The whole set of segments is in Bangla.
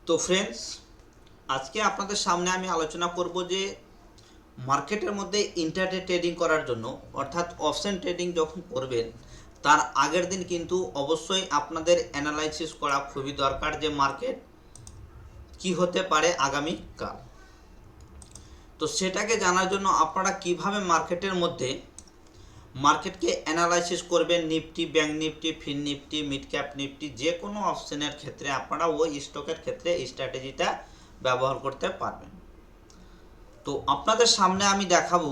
তো ফ্রেন্ডস, আজকে আপনাদের সামনে আমি আলোচনা করব যে মার্কেটের মধ্যে ইন্টারডে ট্রেডিং করার জন্য, অর্থাৎ অপশন ট্রেডিং যখন করবেন তার আগের দিন কিন্তু অবশ্যই আপনাদের অ্যানালাইসিস করা খুবই দরকার যে মার্কেট কি হতে পারে আগামীকাল। তো সেটাকে জানার জন্য আপনারা কিভাবে মার্কেটের মধ্যে মার্কেটকে অ্যানালাইসিস করবেন, নিফটি, ব্যাঙ্ক নিফটি, ফিন নিফটি, মিড ক্যাপ নিফটি, যে কোনো অপশনের ক্ষেত্রে আপনারা ওই স্টকের ক্ষেত্রে এই স্ট্র্যাটেজিটা ব্যবহার করতে পারবেন। তো আপনাদের সামনে আমি দেখাবো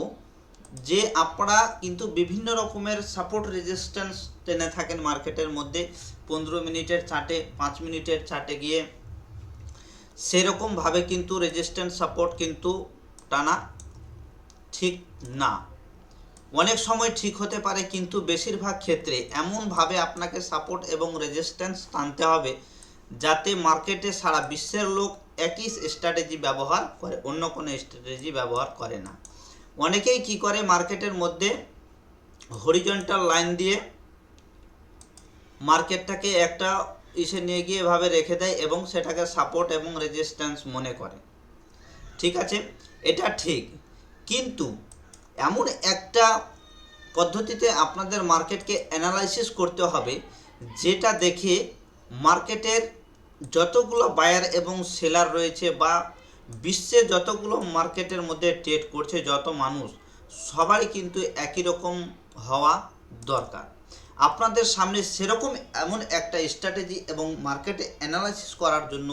যে আপনারা কিন্তু বিভিন্ন রকমের সাপোর্ট রেজিস্ট্যান্স টেনে থাকেন মার্কেটের মধ্যে 15 মিনিটের চার্টে, 5 মিনিটের চার্টে গিয়ে সেরকমভাবে কিন্তু রেজিস্ট্যান্স সাপোর্ট কিন্তু টানা ঠিক না। অনেক সময় ঠিক হতে পারে, কিন্তু বেশিরভাগ ক্ষেত্রে এমনভাবে আপনাকে সাপোর্ট এবং রেজিস্ট্যান্স টানতে হবে যাতে মার্কেটে সারা বিশ্বের লোক একই স্ট্র্যাটেজি ব্যবহার করে, অন্য কোনো স্ট্র্যাটেজি ব্যবহার করে না। অনেকেই কি করে, মার্কেটের মধ্যে হরিজন্টাল লাইন দিয়ে মার্কেটটাকে একটা ইসে নিয়ে গিয়ে এভাবে রেখে দেয় এবং সেটাকে সাপোর্ট এবং রেজিস্ট্যান্স মনে করে। ঠিক আছে, এটা ঠিক, কিন্তু এমন একটা পদ্ধতিতে আপনাদের মার্কেটকে অ্যানালাইসিস করতে হবে যেটা দেখে মার্কেটের যতগুলো বায়ার এবং সেলার রয়েছে বা বিশ্বে যতগুলো মার্কেটের মধ্যে ট্রেড করছে যত মানুষ, সবাই কিন্তু একই রকম হওয়া দরকার। আপনাদের সামনে সেরকম এমন একটা স্ট্র্যাটেজি এবং মার্কেটে অ্যানালাইসিস করার জন্য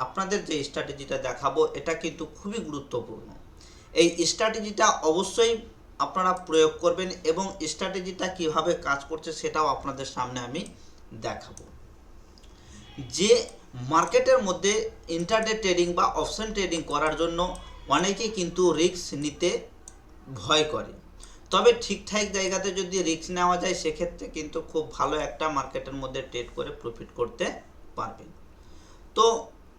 আপনাদের যে স্ট্র্যাটেজিটা দেখাবো এটা কিন্তু খুবই গুরুত্বপূর্ণ। এই স্ট্র্যাটেজিটা অবশ্যই আপনারা প্রয়োগ করবেন এবং স্ট্র্যাটেজিটা কিভাবে কাজ করছে সেটাও আপনাদের সামনে আমি দেখাবো। যে মার্কেটের মধ্যে ইন্টারডে ট্রেডিং বা অপশন ট্রেডিং করার জন্য অনেকেই কিন্তু রিস্ক নিতে ভয় করে, তবে ঠিকঠাক জায়গাতে যদি রিস্ক নেওয়া যায় সেক্ষেত্রে কিন্তু খুব ভালো একটা মার্কেটের মধ্যে ট্রেড করে প্রফিট করতে পারবেন। তো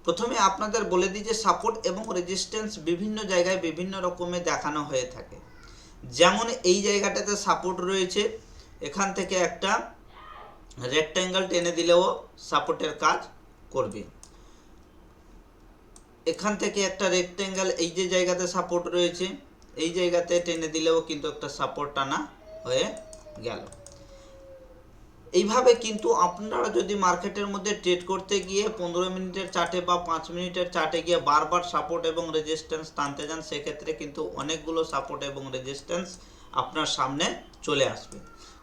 প্রথমে আপনাদের বলে দিই যে সাপোর্ট এবং রেজিস্ট্যান্স বিভিন্ন জায়গায় বিভিন্ন রকমের দেখানো হয়ে থাকে। যেমন এই জায়গাটাতে সাপোর্ট রয়েছে, এখান থেকে একটা রেক্ট্যাঙ্গেল টেনে দিলেও সাপোর্টের কাজ করবে। এখান থেকে একটা রেক্ট্যাঙ্গেল এই যে জায়গাতে সাপোর্ট রয়েছে, এই জায়গাতে টেনে দিলেও কিন্তু একটা সাপোর্ট টানা হয়ে গেল। এইভাবে কিন্তু আপনারা যদি মার্কেটের মধ্যে ট্রেড করতে গিয়ে 15 মিনিটের চার্টে বা 5 মিনিটের চার্টে গিয়ে বারবার সাপোর্ট এবং রেজিস্ট্যান্স টানতে যান, সেক্ষেত্রে কিন্তু অনেকগুলো সাপোর্ট এবং রেজিস্ট্যান্স আপনার সামনে চলে আসবে।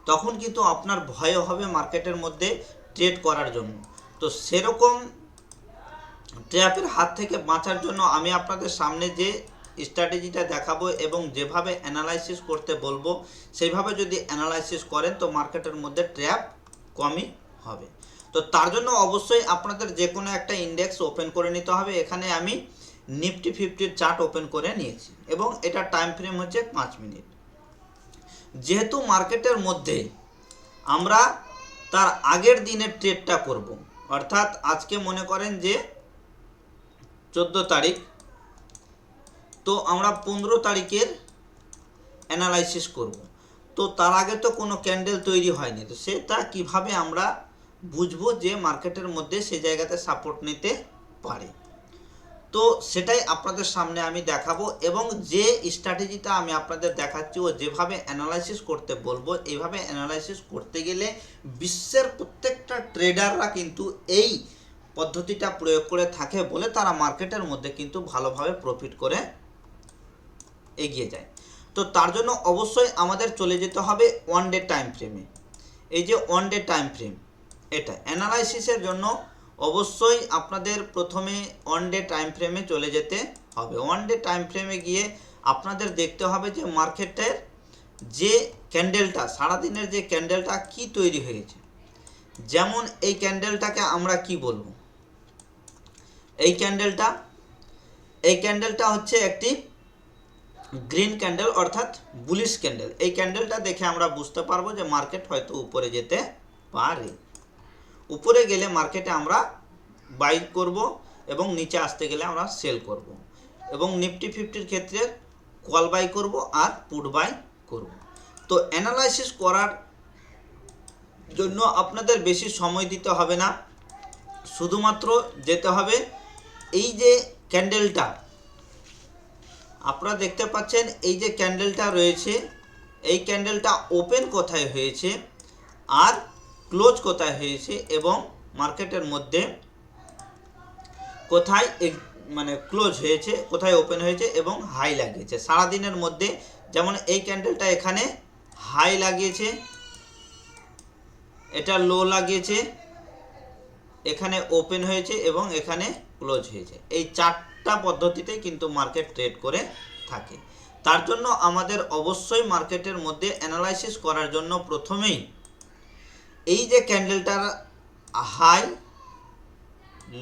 তখন কিন্তু আপনার ভয় হবে মার্কেটের মধ্যে ট্রেড করার জন্য। তো সেরকম ট্র্যাপের হাত থেকে বাঁচার জন্য আমি আপনাদের সামনে যে স্ট্র্যাটেজিটা দেখাবো এবং যেভাবে অ্যানালাইসিস করতে বলবো সেইভাবে যদি অ্যানালাইসিস করেন তো মার্কেটের মধ্যে ট্র্যাপ কমই হবে। তো তার জন্য অবশ্যই আপনাদের যে কোনো একটা ইন্ডেক্স ওপেন করে নিতে হবে। এখানে আমি নিফটি 50-র চার্ট ওপেন করে নিয়েছি এবং এটা টাইম ফ্রেম হচ্ছে 5 মিনিট। যেহেতু মার্কেটের মধ্যে আমরা তার আগের দিনের ট্রেডটা করব, অর্থাৎ আজকে মনে করেন যে 14 তারিখ, তো আমরা 15 তারিখের অ্যানালাইসিস করব। তো তার আগে তো কোনো ক্যান্ডেল তৈরি হয়নি, তো সেটা কিভাবে আমরা বুঝবো যে মার্কেটের মধ্যে সেই জায়গাতে সাপোর্ট নিতে পারে, তো সেটাই আপনাদের সামনে আমি দেখাবো। এবং যে স্ট্র্যাটেজিটা আমি আপনাদের দেখাচ্ছি ও যেভাবে অ্যানালাইসিস করতে বলবো, এইভাবে অ্যানালাইসিস করতে গেলে বিশ্বের প্রত্যেকটা ট্রেডাররা কিন্তু এই পদ্ধতিটা প্রয়োগ করে থাকে বলে তারা মার্কেটের মধ্যে কিন্তু ভালোভাবে প্রফিট করে এগিয়ে যায়। তো তার জন্য অবশ্যই আমাদের চলে যেতে হবে ওয়ান ডে টাইম ফ্রেমে। এই যে ওয়ান ডে টাইম ফ্রেম, এটা অ্যানালাইসিসের জন্য অবশ্যই আপনাদের প্রথমে ওয়ান ডে টাইম ফ্রেমে চলে যেতে হবে। ওয়ান ডে টাইম ফ্রেমে গিয়ে আপনাদের দেখতে হবে যে মার্কেটের যে ক্যান্ডেলটা, সারাদিনের যে ক্যান্ডেলটা কি তৈরি হয়েছে। যেমন এই ক্যান্ডেলটাকে আমরা কি বলবো, এই ক্যান্ডেলটা হচ্ছে একটি গ্রিন ক্যান্ডেল অর্থাৎ বুলিশ ক্যান্ডেল। এই ক্যান্ডেলটা দেখে আমরা বুঝতে পারবো যে মার্কেট হয়তো উপরে যেতে পারে। উপরে গেলে মার্কেটে আমরা বাই করব এবং নিচে আসতে গেলে আমরা সেল করব। এবং নিফটি 50-র ক্ষেত্রে কল বাই করব আর পুট বাই করব। তো অ্যানালাইসিস করার জন্য আপনাদের বেশি সময় দিতে হবে না, শুধুমাত্র যেতে হবে এই যে ক্যান্ডেলটা আপনারা দেখতে পাচ্ছেন, এই যে ক্যান্ডেলটা রয়েছে, এই ক্যান্ডেলটা ওপেন কোথায় হয়েছে আর ক্লোজ কোথায় হয়েছে এবং মার্কেটের মধ্যে কোথায় মানে ক্লোজ হয়েছে, কোথায় ওপেন হয়েছে এবং হাই লাগিয়েছে সারাদিনের মধ্যে। যেমন এই ক্যান্ডেলটা এখানে হাই লাগিয়েছে, এটা লো লাগিয়েছে, এখানে ওপেন হয়েছে এবং এখানে ক্লোজ হয়েছে। এই চারটা পদ্ধতিতে কিন্তু মার্কেট ট্রেড করে থাকে। তার জন্য আমাদের অবশ্যই মার্কেটের মধ্যে অ্যানালাইসিস করার জন্য প্রথমেই এই যে ক্যান্ডেলটার হাই,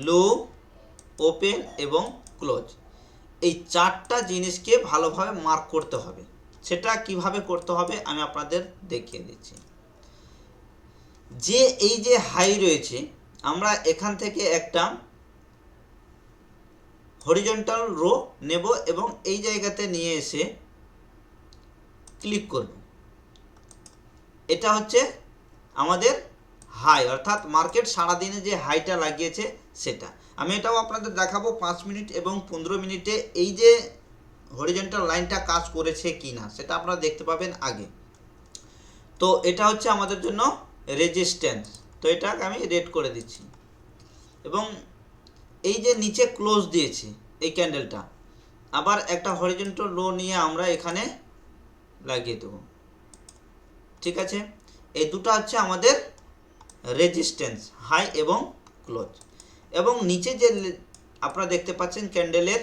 লো, ওপেন এবং ক্লোজ, এই চারটা জিনিসকে ভালোভাবে মার্ক করতে হবে। সেটা কিভাবে করতে হবে আমি আপনাদের দেখিয়ে দিচ্ছি। যে এই যে হাই রয়েছে, আমরা এখান থেকে একটা হরিজন্টাল রো নেব এবং এই জায়গাতে নিয়ে এসে ক্লিক করব। এটা হচ্ছে আমাদের হাই, অর্থাৎ মার্কেট সারাদিনে যে হাইটা লাগিয়েছে সেটা। আমি এটাও আপনাদের দেখাবো 5 মিনিট এবং 15 মিনিটে এই যে হরিজন্টাল লাইনটা কাজ করেছে কি না সেটা আপনারা দেখতে পাবেন আগে। তো এটা হচ্ছে আমাদের জন্য রেজিস্ট্যান্স, তো এটাকে আমি রেড করে দিচ্ছি। এবং এই যে নিচে ক্লোজ দিয়েছে এই ক্যান্ডেলটা, আবার একটা হরিজন্টাল লো নিয়ে আমরা এখানে লাগিয়ে দেব। ঠিক আছে, এই দুটো হচ্ছে আমাদের রেজিস্ট্যান্স, হাই এবং ক্লোজ। এবং নিচে যে আপনারা দেখতে পাচ্ছেন ক্যান্ডেলের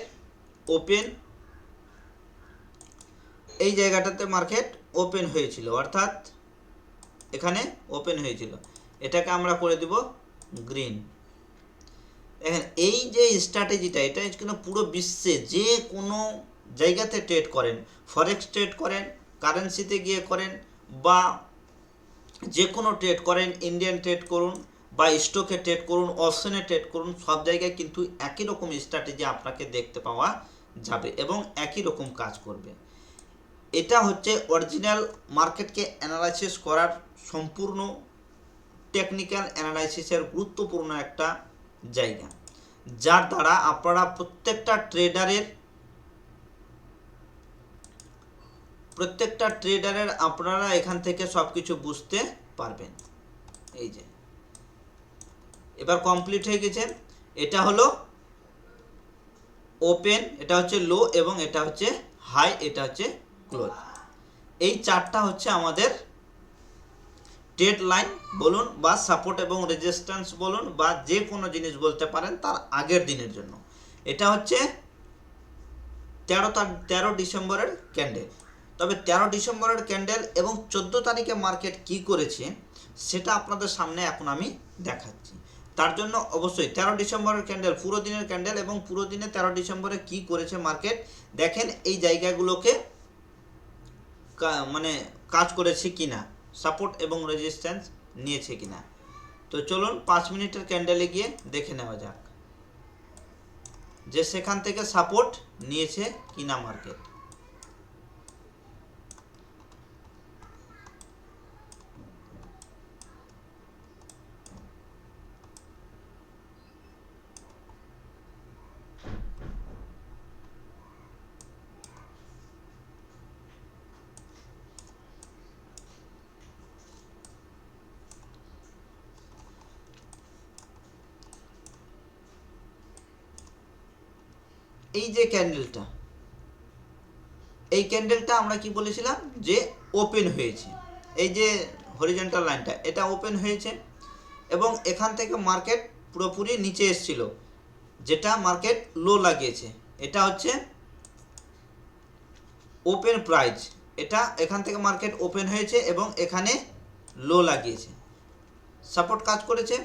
ওপেন, এই জায়গাটাতে মার্কেট ওপেন হয়েছিল, অর্থাৎ এখানে ওপেন হয়েছিল, এটাকে আমরা করে দিব গ্রিন। দেখেন এই যে স্ট্র্যাটেজিটা, এটা কিন্তু পুরো বিশ্বে যে কোনো জায়গাতে ট্রেড করেন, ফরেক্স ট্রেড করেন, কারেন্সিতে গিয়ে করেন, বা যে কোনো ট্রেড করেন, ইন্ডিয়ান ট্রেড করুন বা স্টকে ট্রেড করুন, অপশনে ট্রেড করুন, সব জায়গায় কিন্তু একই রকম স্ট্র্যাটেজি আপনাকে দেখতে পাওয়া যাবে এবং একই রকম কাজ করবে। এটা হচ্ছে অরিজিনাল মার্কেটকে অ্যানালাইসিস করার সম্পূর্ণ টেকনিক্যাল অ্যানালাইসিসের গুরুত্বপূর্ণ একটা জায়গা, যার দ্বারা আপনারা প্রত্যেকটা ট্রেডারের আপনারা এখান থেকে সব কিছু বুঝতে পারবেন। এই যে এবার কমপ্লিট হয়ে গেছে, এটা হলো ওপেন, এটা হচ্ছে লো এবং এটা হচ্ছে হাই, এটা হচ্ছে ক্লোজ। এই চারটা হচ্ছে আমাদের ট্রেড লাইন বলুন বা সাপোর্ট এবং রেজিস্ট্যান্স বলুন বা যে কোনো জিনিস বলতে পারেন তার আগের দিনের জন্য। এটা হচ্ছে 13 ডিসেম্বরের ক্যান্ডেল। তবে 13 ডিসেম্বরের ক্যান্ডেল এবং 14 তারিখে মার্কেট কি করেছে সেটা আপনাদের সামনে এখন আমি দেখাচ্ছি। তার জন্য অবশ্যই 13 ডিসেম্বরের ক্যান্ডেল পুরো দিনের ক্যান্ডেল এবং পুরো দিনে 13 ডিসেম্বরে কি করেছে মার্কেট দেখেন, এই জায়গাগুলোকে মানে কাজ করেছে কিনা, সাপোর্ট এবং রেজিস্ট্যান্স নিয়েছে কিনা। তো চলুন 5 মিনিটের ক্যান্ডেলে গিয়ে দেখে নেওয়া যাক যে সেখান থেকে সাপোর্ট নিয়েছে কিনা মার্কেট। এই যে ক্যান্ডেলটা, এই ক্যান্ডেলটা আমরা কি বলেছিলাম যে ওপেন হয়েছে, এই যে হরিজন্টাল লাইনটা এটা ওপেন হয়েছে এবং এখান থেকে মার্কেট পুরোপুরি নিচে এসেছিল, যেটা মার্কেট লো লাগিয়েছে। এটা হচ্ছে ওপেন প্রাইস, এটা এখান থেকে মার্কেট ওপেন হয়েছে এবং এখানে লো লাগিয়েছে, সাপোর্ট কাজ করেছে।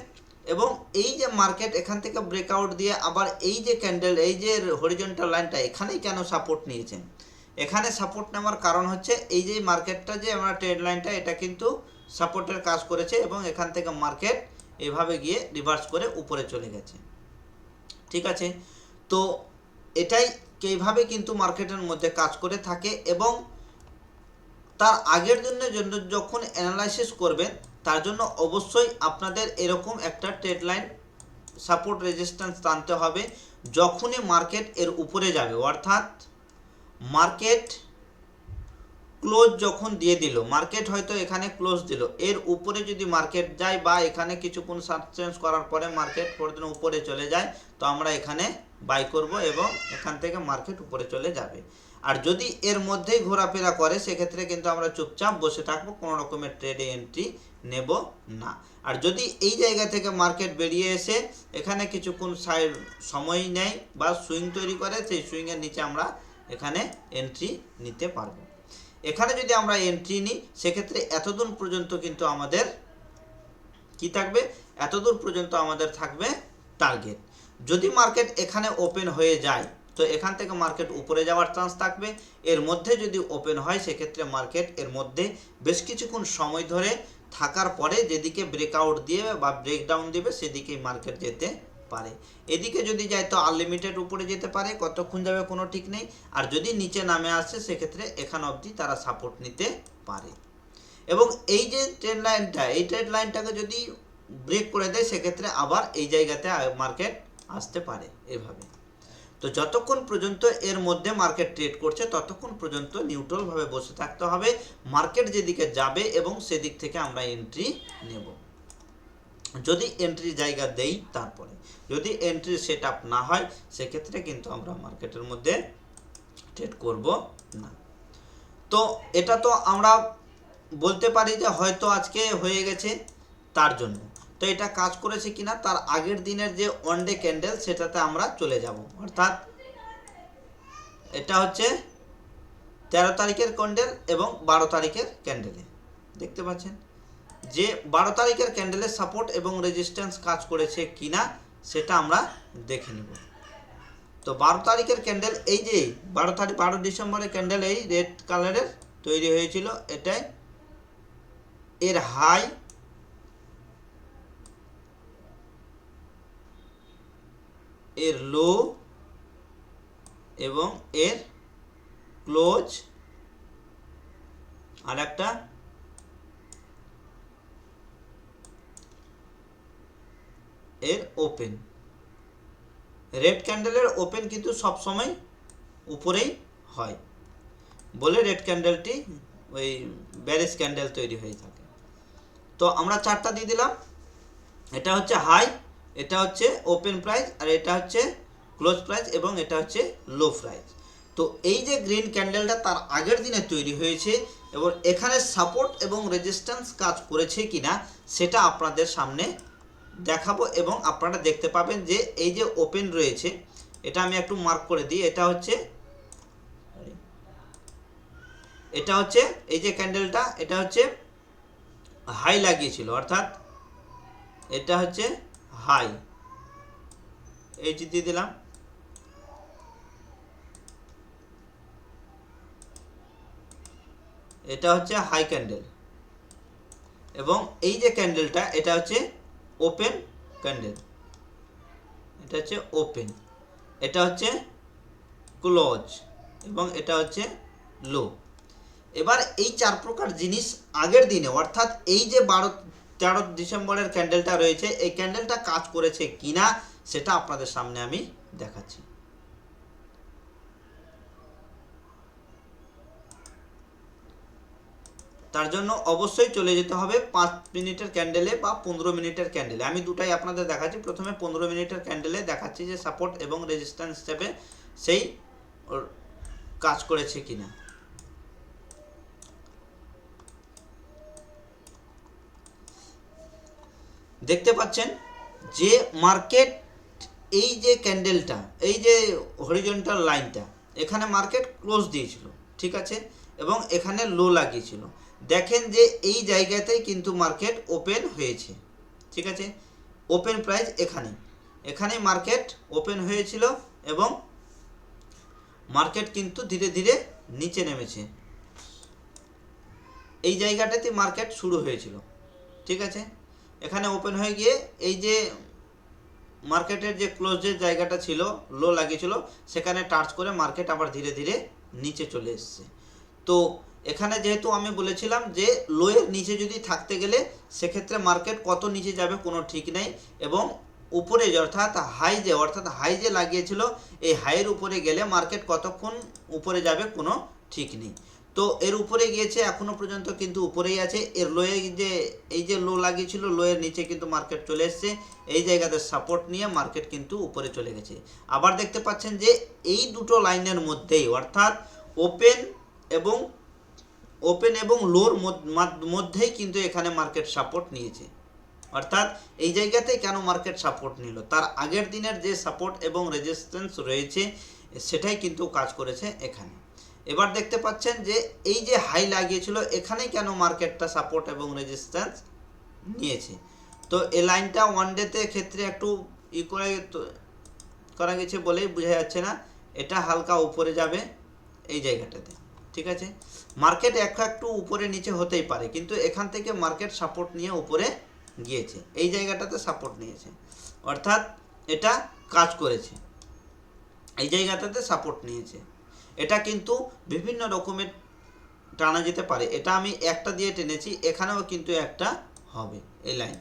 এবং এই যে মার্কেট এখান থেকে ব্রেকআউট দিয়ে আবার এই যে ক্যান্ডেল, এই যে হরিজন্টাল লাইনটা এখানেই কেন সাপোর্ট নিয়েছে, এখানে সাপোর্ট নেওয়ার কারণ হচ্ছে এই যে মার্কেটটা যে আমরা ট্রেড লাইনটা এটা কিন্তু সাপোর্টের কাজ করেছে এবং এখান থেকে মার্কেট এভাবে গিয়ে রিভার্স করে উপরে চলে গেছে। ঠিক আছে, তো এটাই এইভাবে কিন্তু মার্কেটের মধ্যে কাজ করে থাকে। এবং তার আগের দিনের জন্য যখন অ্যানালাইসিস করবেন তার জন্য অবশ্যই আপনাদের এরকম একটা ট্রেড লাইন সাপোর্ট রেজিস্ট্যান্স টানতে হবে যখনই মার্কেট এর উপরে যাবে, অর্থাৎ মার্কেট ক্লোজ যখন দিয়ে দিল, মার্কেট হয়তো এখানে ক্লোজ দিল, এর উপরে যদি মার্কেট যায় বা এখানে কিছুক্ষণ সাবস্টেন্স করার পরে মার্কেট পরদিন উপরে চলে যায়, তো আমরা এখানে বাই করব এবং এখান থেকে মার্কেট উপরে চলে যাবে। আর যদি এর মধ্যেই ঘোরাফেরা করে সেক্ষেত্রে কিন্তু আমরা চুপচাপ বসে থাকবো, কোনো রকমের ট্রেডে এন্ট্রি নেব না। আর যদি এই জায়গা থেকে মার্কেট বেরিয়ে এসে এখানে কিছুক্ষণ সময় নেয় বা সুইং তৈরি করে, সেই সুইংয়ের নিচে আমরা এখানে এন্ট্রি নিতে পারবো। এখানে যদি আমরা এন্ট্রি নিই সেক্ষেত্রে এতদূর পর্যন্ত কিন্তু আমাদের কি থাকবে, এতদূর পর্যন্ত আমাদের থাকবে টার্গেট। যদি মার্কেট এখানে ওপেন হয়ে যায় তো এখান থেকে মার্কেট উপরে যাওয়ার চান্স থাকবে। এর মধ্যে যদি ওপেন হয় সেক্ষেত্রে মার্কেট এর মধ্যে বেশ কিছুক্ষণ সময় ধরে থাকার পরে যেদিকে ব্রেকআউট দিয়ে বা ব্রেকডাউন দিবে সেদিকেই মার্কেট যেতে পারে। এদিকে যদি যায় তো আনলিমিটেড উপরে যেতে পারে, কতক্ষণ যাবে কোনো ঠিক নেই। আর যদি নিচে নামে আসে সেক্ষেত্রে এখান অবধি তারা সাপোর্ট নিতে পারে। এবং এই যে ট্রেড লাইনটা, এই ট্রেড লাইনটাকে যদি ব্রেক করে দেয় সেক্ষেত্রে আবার এই জায়গাতে মার্কেট আসতে পারে এভাবে। তো যতক্ষণ পর্যন্ত এর মধ্যে মার্কেট ট্রেড করছে ততক্ষণ পর্যন্ত নিউট্রালভাবে বসে থাকতে হবে, মার্কেট যেদিকে যাবে এবং সেদিক থেকে আমরা এন্ট্রি নেব। যদি এন্ট্রি জায়গা দেই, তারপরে যদি এন্ট্রি সেট আপ না হয় সেক্ষেত্রে কিন্তু আমরা মার্কেটের মধ্যে ট্রেড করব না। তো এটা তো আমরা বলতে পারি যে হয়তো আজকে হয়ে গেছে তার জন্য, তো এটা কাজ করেছে কিনা তার আগের দিনের যে ওয়ান ডে ক্যান্ডেল সেটাতে আমরা চলে যাব। অর্থাৎ এটা হচ্ছে 13 তারিখের ক্যান্ডেল এবং 12 তারিখের ক্যান্ডেলে দেখতে পাচ্ছেন যে 12 তারিখের ক্যান্ডেলের সাপোর্ট এবং রেজিস্ট্যান্স কাজ করেছে কিনা সেটা আমরা দেখে নেব। তো 12 তারিখের ক্যান্ডেল, এই যে 12 ডিসেম্বরের ক্যান্ডেল এই রেড কালারের তৈরি হয়েছিল, এটাই এর হাই এর লো এবং এর ক্লোজ আর একটা এর ওপেন। রেড ক্যান্ডেলের ওপেন কিন্তু সব সময় উপরেই হয় বলে রেড ক্যান্ডেলটি ওই ব্যারিশ ক্যান্ডেল তৈরি হয়ে থাকে। তো আমরা চারটা দিয়ে দিলাম, এটা হচ্ছে হাই, এটা হচ্ছে ওপেন প্রাইস, আর এটা হচ্ছে ক্লোজ প্রাইস এবং এটা হচ্ছে লো প্রাইস। তো এই যে গ্রিন ক্যান্ডেলটা তার আগের দিনে তৈরি হয়েছে এবং এখানে সাপোর্ট এবং রেজিস্ট্যান্স কাজ করেছে কিনা সেটা আপনাদের সামনে দেখাবো এবং আপনারা দেখতে পাবেন যে এই যে ওপেন রয়েছে, এটা আমি একটু মার্ক করে দিই, এটা হচ্ছে এই যে ক্যান্ডেলটা, এটা হচ্ছে হাই লাগিয়েছিল, অর্থাৎ এটা হচ্ছে হাই, এই যে দিয়ে দিলাম, এটা হচ্ছে হাই ক্যান্ডেল এবং এই যে ক্যান্ডেলটা এটা হচ্ছে ওপেন ক্যান্ডেল, এটা হচ্ছে ওপেন, এটা হচ্ছে ক্লোজ এবং এটা হচ্ছে লো। এবার এই চার প্রকার জিনিস আগের দিনে অর্থাৎ এই যে 13 ডিসেম্বরের ক্যান্ডেলটা রয়েছে এই ক্যান্ডেলটা কাজ করেছে কিনা সেটা আপনাদের সামনে আমি দেখাচ্ছি। তার জন্য অবশ্যই চলে যেতে হবে 5 মিনিটের ক্যান্ডেলে বা 15 মিনিটের ক্যান্ডেলে। আমি দুটাই আপনাদের দেখাচ্ছি। প্রথমে 15 মিনিটের ক্যান্ডেলে দেখাচ্ছি যে সাপোর্ট এবং রেজিস্ট্যান্স হিসেবে সেই কাজ করেছে কিনা। দেখতে পাচ্ছেন যে মার্কেট এই যে ক্যান্ডেলটা, এই যে হরিজন্টাল লাইনটা, এখানে মার্কেট ক্লোজ দিয়েছিল, ঠিক আছে, এবং এখানে লো লাগিয়েছিল। দেখেন যে এই জায়গাতেই কিন্তু মার্কেট ওপেন হয়েছে, ঠিক আছে, ওপেন প্রাইস এখানে মার্কেট ওপেন হয়েছিল এবং মার্কেট কিন্তু ধীরে ধীরে নিচে নেমেছে। এই জায়গাটাতে মার্কেট শুরু হয়েছিল, ঠিক আছে, এখানে ওপেন হয়ে গিয়ে এই যে মার্কেটের যে ক্লোজের জায়গাটা ছিল লো লাগিয়েছিল সেখানে টাচ করে মার্কেট আবার ধীরে ধীরে নিচে চলে এসছে। তো এখানে যেহেতু আমি বলেছিলাম যে লোয়ের নিচে যদি থাকতে গেলে সেক্ষেত্রে মার্কেট কত নিচে যাবে কোনো ঠিক নেই এবং উপরে অর্থাৎ হাই যে লাগিয়েছিল এই হাইয়ের উপরে গেলে মার্কেট কতক্ষণ উপরে যাবে কোনো ঠিক নেই। তো এর উপরে গিয়েছে এখনো পর্যন্ত কিন্তু উপরেই আছে। এর লোয়ে যে এই যে লো লাগিয়েছিল লোয়ের নিচে কিন্তু মার্কেট চলে এসছে, এই জায়গাতে সাপোর্ট নিয়ে মার্কেট কিন্তু উপরে চলে গেছে। আবার দেখতে পাচ্ছেন যে এই দুটো লাইনের মধ্যেই অর্থাৎ ওপেন এবং লোর মধ্যেই কিন্তু এখানে মার্কেট সাপোর্ট নিয়েছে। অর্থাৎ এই জায়গাতে কেন মার্কেট সাপোর্ট নিল, তার আগের দিনের যে সাপোর্ট এবং রেজিস্ট্যান্স রয়েছে সেটাই কিন্তু কাজ করেছে এখানে। এবার দেখতে পাচ্ছেন যে এই যে হাই লাগিয়েছিল এখানেই কেন মার্কেটটা সাপোর্ট এবং রেজিস্ট্যান্স নিয়েছে। তো এই লাইনটা ওয়ান ডেতে ক্ষেত্রে একটু করা গেছে বলেই বোঝা যাচ্ছে না, এটা হালকা উপরে যাবে এই জায়গাটাতে, ঠিক আছে। মার্কেট একটু উপরে নিচে হতেই পারে, কিন্তু এখান থেকে মার্কেট সাপোর্ট নিয়ে উপরে গিয়েছে, এই জায়গাটাতে সাপোর্ট নিয়েছে, অর্থাৎ এটা কাজ করেছে, এই জায়গাটাতে সাপোর্ট নিয়েছে। এটা কিন্তু বিভিন্ন রকমের টানা যেতে পারে, এটা আমি একটা দিয়ে টেনেছি, এখানেও কিন্তু একটা হবে এই লাইন।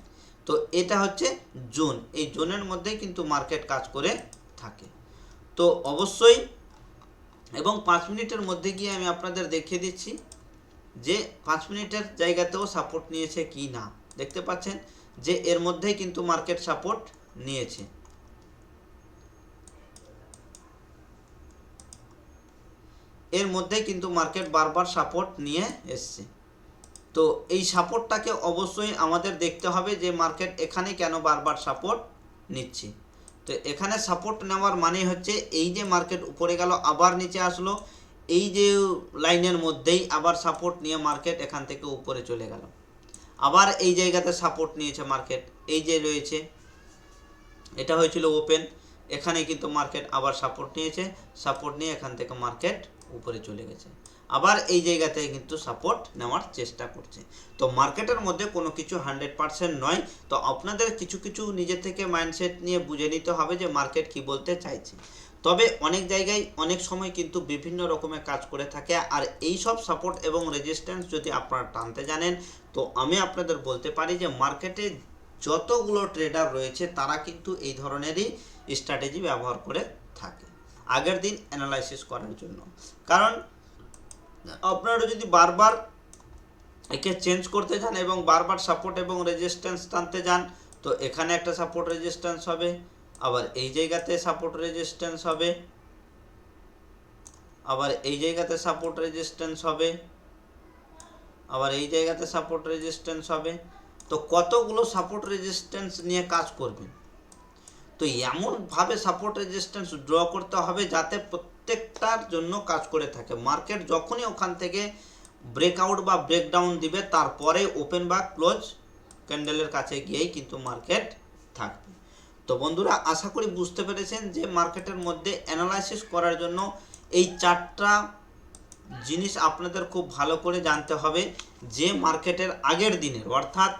তো এটা হচ্ছে জোন, এই জোনের মধ্যেই কিন্তু মার্কেট কাজ করে থাকে। তো অবশ্যই এবং 5 মিনিটের মধ্যে গিয়ে আমি আপনাদের দেখিয়ে দিচ্ছি যে 5 মিনিটের জায়গাতেও সাপোর্ট নিয়েছে কি না। দেখতে পাচ্ছেন যে এর মধ্যেই কিন্তু মার্কেট সাপোর্ট নিয়েছে, এর মধ্যেই কিন্তু মার্কেট বারবার সাপোর্ট নিয়ে এসছে। তো এই সাপোর্টটাকে অবশ্যই আমাদের দেখতে হবে যে মার্কেট এখানে কেন বারবার সাপোর্ট নিচ্ছে। তো এখানে সাপোর্ট নেওয়ার মানে হচ্ছে এই যে মার্কেট উপরে গেল আবার নিচে আসলো, এই যে লাইনের মধ্যেই আবার সাপোর্ট নিয়ে মার্কেট এখান থেকে উপরে চলে গেল, আবার এই জায়গাতে সাপোর্ট নিয়েছে মার্কেট, এই যে রয়েছে এটা হয়েছিল ওপেন, এখানে কিন্তু মার্কেট আবার সাপোর্ট নিয়েছে, সাপোর্ট নিয়ে এখান থেকে মার্কেট উপরে চলে গেছে, আবার এই জায়গাতে কিন্তু সাপোর্ট নেওয়ার চেষ্টা করছে। তো মার্কেটের মধ্যে কোনো কিছু 100% নয়, তো আপনাদের কিছু নিজে থেকে মাইন্ডসেট নিয়ে বুঝে নিতে হবে যে মার্কেট কি বলতে চাইছে। তবে অনেক জায়গায় অনেক সময় কিন্তু বিভিন্ন রকমের কাজ করে থাকে, আর এই সব সাপোর্ট এবং রেজিস্ট্যান্স যদি আপনারা টানতে জানেন তো আমি আপনাদের বলতে পারি যে মার্কেটে যতগুলো ট্রেডার রয়েছে তারা কিন্তু এই ধরনেরই স্ট্র্যাটেজি ব্যবহার করে থাকে আগের দিন অ্যানালাইসিস করার জন্য। কারণ আপনারা যদি বারবার একে চেঞ্জ করতে যান এবং বারবার সাপোর্ট এবং রেজিস্ট্যান্স টানতে যান, তো এখানে একটা সাপোর্ট রেজিস্ট্যান্স হবে, আবার এই জায়গাতে সাপোর্ট রেজিস্ট্যান্স হবে, আবার এই জায়গাতে সাপোর্ট রেজিস্ট্যান্স হবে, আবার এই জায়গাতে সাপোর্ট রেজিস্ট্যান্স হবে। তো কতগুলো সাপোর্ট রেজিস্ট্যান্স নিয়ে কাজ করবেন। তো এমনভাবে সাপোর্ট রেজিস্ট্যান্স ড্র করতে হবে যাতে প্রত্যেকটার জন্য কাজ করে থাকে। মার্কেট যখনই ওখান থেকে ব্রেকআউট বা ব্রেকডাউন দিবে তারপরে ওপেন বা ক্লোজ ক্যান্ডেলের কাছে গিয়েই কিন্তু মার্কেট থাকবে। তো বন্ধুরা আশা করি বুঝতে পেরেছেন যে মার্কেটের মধ্যে অ্যানালাইসিস করার জন্য এই 4টা জিনিস আপনাদের খুব ভালো করে জানতে হবে। যে মার্কেটের আগের দিনের অর্থাৎ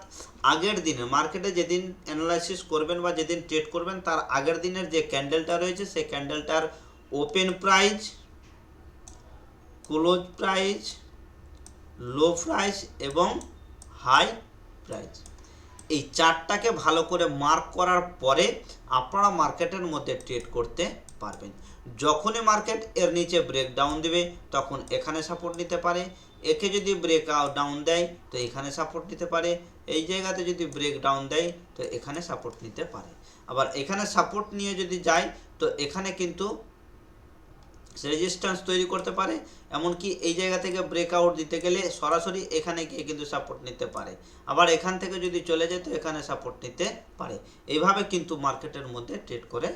আগের দিনে মার্কেটে যেদিন অ্যানালাইসিস করবেন বা যেদিন ট্রেড করবেন তার আগের দিনের যে ক্যান্ডেলটা রয়েছে সেই ক্যান্ডেলটার open price, close price, low price এবং হাই প্রাইস, এই 4টাকে ভালো করে মার্ক করার পরে আপনারা মার্কেটের মধ্যে ট্রেড করতে পারবেন। যখনই মার্কেট এর নিচে ব্রেকডাউন দেবে তখন এখানে সাপোর্ট নিতে পারে, একে যদি ব্রেক ডাউন দেয় তো এখানে সাপোর্ট নিতে পারে, এই জায়গাতে যদি ব্রেকডাউন দেয় তো এখানে সাপোর্ট নিতে পারে, আবার এখানে সাপোর্ট নিয়ে যদি যায় তো এখানে কিন্তু রেজিস্ট্যান্স তৈরি করতে পারে, এমনকি এই জায়গা থেকে ব্রেকআউট দিতে গেলে সরাসরি এখানে গিয়ে কিন্তু সাপোর্ট নিতে পারে, আবার এখান থেকে যদি চলে যায় তো এখানে সাপোর্ট নিতে পারে। এইভাবে কিন্তু মার্কেটের মধ্যে ট্রেড করে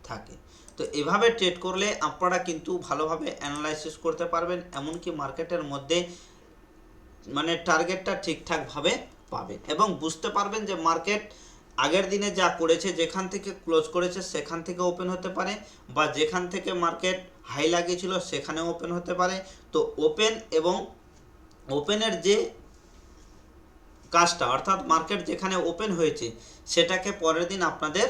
থাকে। তো এভাবে ট্রেড করলে আপনারা কিন্তু ভালোভাবে অ্যানালাইসিস করতে পারবেন, এমনকি মার্কেটের মধ্যে মানে টার্গেটটা ঠিকঠাকভাবে পাবেন এবং বুঝতে পারবেন যে মার্কেট আগের দিনে যা করেছে যেখান থেকে ক্লোজ করেছে সেখান থেকে ওপেন হতে পারে, বা যেখান থেকে মার্কেট হাই লাগিয়েছিল সেখানে ওপেন হতে পারে। তো ওপেন এবং ওপেনের যে কাজটা অর্থাৎ মার্কেট যেখানে ওপেন হয়েছে সেটাকে পরের দিন আপনাদের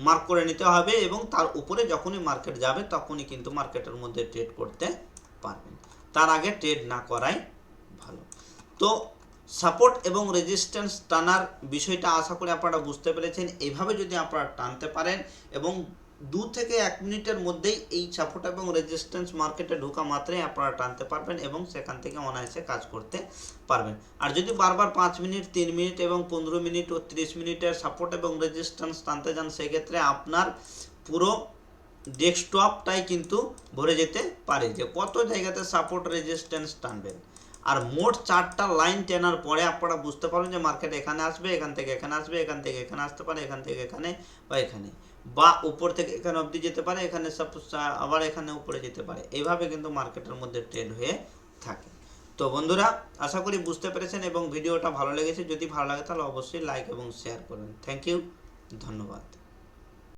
মার্ক করে নিতে হবে এবং তার উপরে যখনই মার্কেট যাবে তখনই কিন্তু মার্কেটের মধ্যে ট্রেড করতে পারবেন, তার আগে ট্রেড না করাই ভালো। তো সাপোর্ট এবং রেজিস্ট্যান্স টানার বিষয়টা আশা করি আপনারা বুঝতে পেরেছেন। এইভাবে যদি আপনারা টানতে পারেন এবং 2 থেকে 1 মিনিটের মধ্যেই এই সাপোর্ট এবং রেজিস্ট্যান্স মার্কেটে ঢোকা মাত্রই আপনারা টানতে পারবেন এবং সেখান থেকে অনায়াসে কাজ করতে পারবেন। আর যদি বারবার 5 মিনিট, 3 মিনিট এবং 15 মিনিট ও 30 মিনিটের সাপোর্ট এবং রেজিস্ট্যান্স টানতে যান, সেক্ষেত্রে আপনার পুরো ডেস্কটপটাই কিন্তু ভরে যেতে পারে যে কত জায়গাতে সাপোর্ট রেজিস্ট্যান্স টানবেন। আর মোট 4টা লাইন টানার পরে আপনারা বুঝতে পারবেন যে মার্কেট এখানে আসবে, এখান থেকে এখানে আসবে, এখান থেকে এখানে আসতে পারে, এখান থেকে এখানে বা এখানে, বা উপর থেকে এখানে অবধি যেতে পারে, এখানে সাপোজ আবার এখানে উপরে যেতে পারে। এইভাবে কিন্তু মার্কেটের মধ্যে ট্রেড হয়ে থাকে। তো বন্ধুরা, আশা করি বুঝতে পেরেছেন এবং ভিডিওটা ভালো লেগেছে। যদি ভালো লাগে তাহলে অবশ্যই লাইক এবং শেয়ার করবেন। থ্যাংক ইউ, ধন্যবাদ।